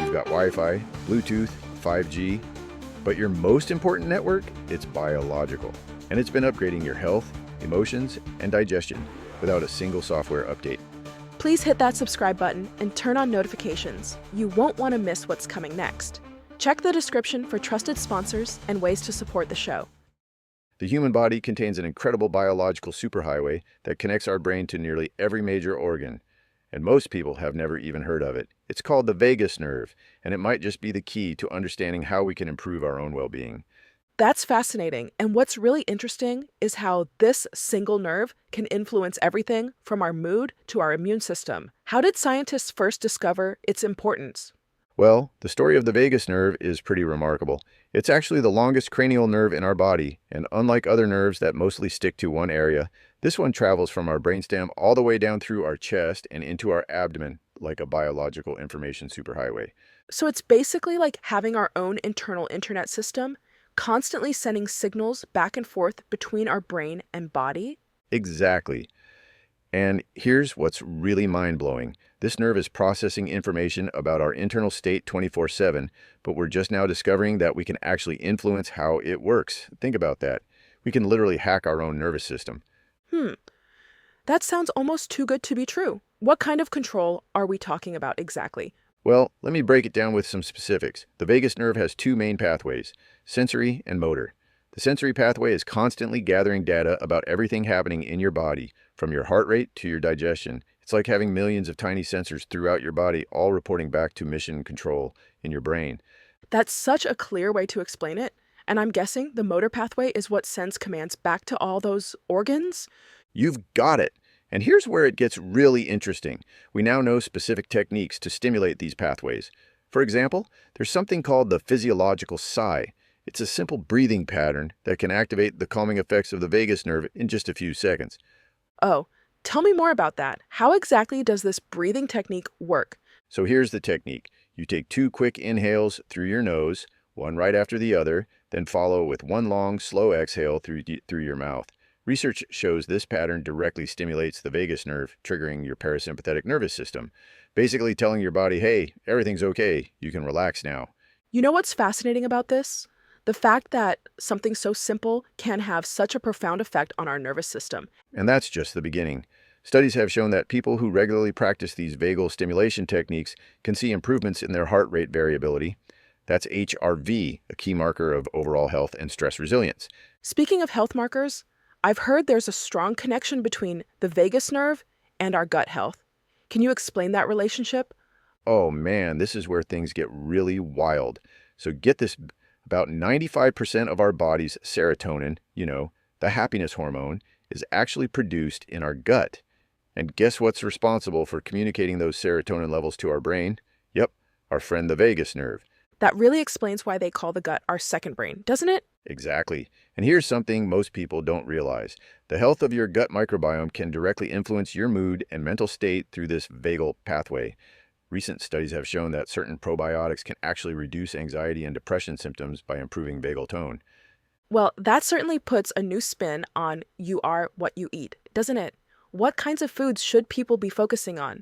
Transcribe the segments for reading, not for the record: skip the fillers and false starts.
You've got Wi-Fi, Bluetooth, 5G, but your most important network, it's biological. And it's been upgrading your health, emotions, and digestion without a single software update. Please hit that subscribe button and turn on notifications. You won't want to miss what's coming next. Check the description for trusted sponsors and ways to support the show. The human body contains an incredible biological superhighway that connects our brain to nearly every major organ. And most people have never even heard of it. It's called the vagus nerve, and it might just be the key to understanding how we can improve our own well-being. That's fascinating, and what's really interesting is how this single nerve can influence everything from our mood to our immune system. How did scientists first discover its importance? Well, the story of the vagus nerve is pretty remarkable. It's actually the longest cranial nerve in our body, and unlike other nerves that mostly stick to one area, this one travels from our brainstem all the way down through our chest and into our abdomen like a biological information superhighway. So it's basically like having our own internal internet system, constantly sending signals back and forth between our brain and body? Exactly. And here's what's really mind-blowing. This nerve is processing information about our internal state 24/7, but we're just now discovering that we can actually influence how it works. Think about that. We can literally hack our own nervous system. That sounds almost too good to be true. What kind of control are we talking about exactly? Well, let me break it down with some specifics. The vagus nerve has two main pathways, sensory and motor. The sensory pathway is constantly gathering data about everything happening in your body, from your heart rate to your digestion. It's like having millions of tiny sensors throughout your body, all reporting back to mission control in your brain. That's such a clear way to explain it. And I'm guessing the motor pathway is what sends commands back to all those organs? You've got it. And here's where it gets really interesting. We now know specific techniques to stimulate these pathways. For example, there's something called the physiological sigh. It's a simple breathing pattern that can activate the calming effects of the vagus nerve in just a few seconds. Oh, tell me more about that. How exactly does this breathing technique work? So here's the technique. You take 2 quick inhales through your nose, one right after the other, then follow with one long, slow exhale through your mouth. Research shows this pattern directly stimulates the vagus nerve, triggering your parasympathetic nervous system, basically telling your body, hey, everything's okay, you can relax now. You know what's fascinating about this? The fact that something so simple can have such a profound effect on our nervous system. And that's just the beginning. Studies have shown that people who regularly practice these vagal stimulation techniques can see improvements in their heart rate variability. That's HRV, a key marker of overall health and stress resilience. Speaking of health markers, I've heard there's a strong connection between the vagus nerve and our gut health. Can you explain that relationship? Oh man, this is where things get really wild. So get this, about 95% of our body's serotonin, the happiness hormone, is actually produced in our gut. And guess what's responsible for communicating those serotonin levels to our brain? Yep, our friend the vagus nerve. That really explains why they call the gut our second brain, doesn't it? Exactly. And here's something most people don't realize. The health of your gut microbiome can directly influence your mood and mental state through this vagal pathway. Recent studies have shown that certain probiotics can actually reduce anxiety and depression symptoms by improving vagal tone. Well, that certainly puts a new spin on you are what you eat, doesn't it? What kinds of foods should people be focusing on?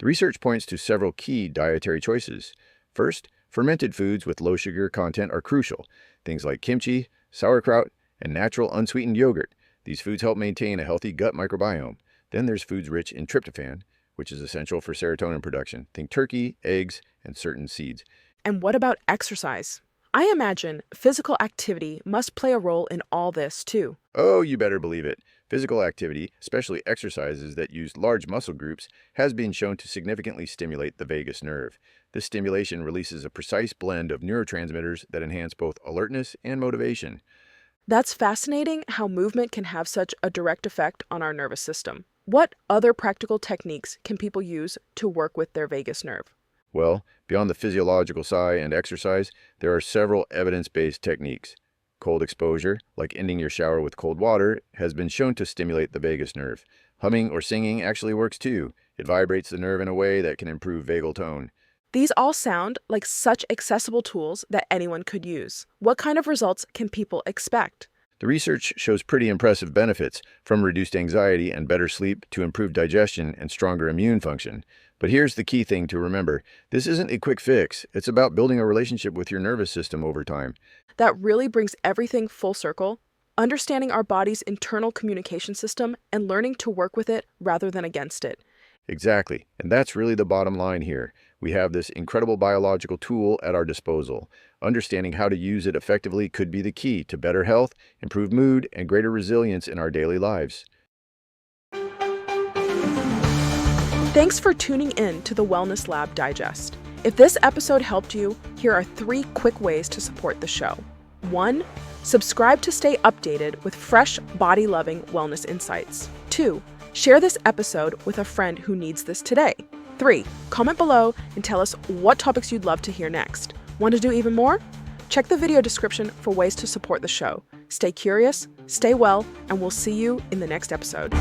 The research points to several key dietary choices. First, fermented foods with low sugar content are crucial. Things like kimchi, sauerkraut, and natural unsweetened yogurt. These foods help maintain a healthy gut microbiome. Then there's foods rich in tryptophan, which is essential for serotonin production. Think turkey, eggs, and certain seeds. And what about exercise? I imagine physical activity must play a role in all this, too. Oh, you better believe it. Physical activity, especially exercises that use large muscle groups, has been shown to significantly stimulate the vagus nerve. This stimulation releases a precise blend of neurotransmitters that enhance both alertness and motivation. That's fascinating how movement can have such a direct effect on our nervous system. What other practical techniques can people use to work with their vagus nerve? Well, beyond the physiological sigh and exercise, there are several evidence-based techniques. Cold exposure, like ending your shower with cold water, has been shown to stimulate the vagus nerve. Humming or singing actually works too. It vibrates the nerve in a way that can improve vagal tone. These all sound like such accessible tools that anyone could use. What kind of results can people expect? The research shows pretty impressive benefits, from reduced anxiety and better sleep to improved digestion and stronger immune function. But here's the key thing to remember. This isn't a quick fix. It's about building a relationship with your nervous system over time. That really brings everything full circle, understanding our body's internal communication system and learning to work with it rather than against it. Exactly. And that's really the bottom line here. We have this incredible biological tool at our disposal. Understanding how to use it effectively could be the key to better health, improved mood, and greater resilience in our daily lives. Thanks for tuning in to the Wellness Lab Digest. If this episode helped you, here are 3 quick ways to support the show. 1. Subscribe to stay updated with fresh, body-loving wellness insights. 2. Share this episode with a friend who needs this today. 3. Comment below and tell us what topics you'd love to hear next. Want to do even more? Check the video description for ways to support the show. Stay curious, stay well, and we'll see you in the next episode.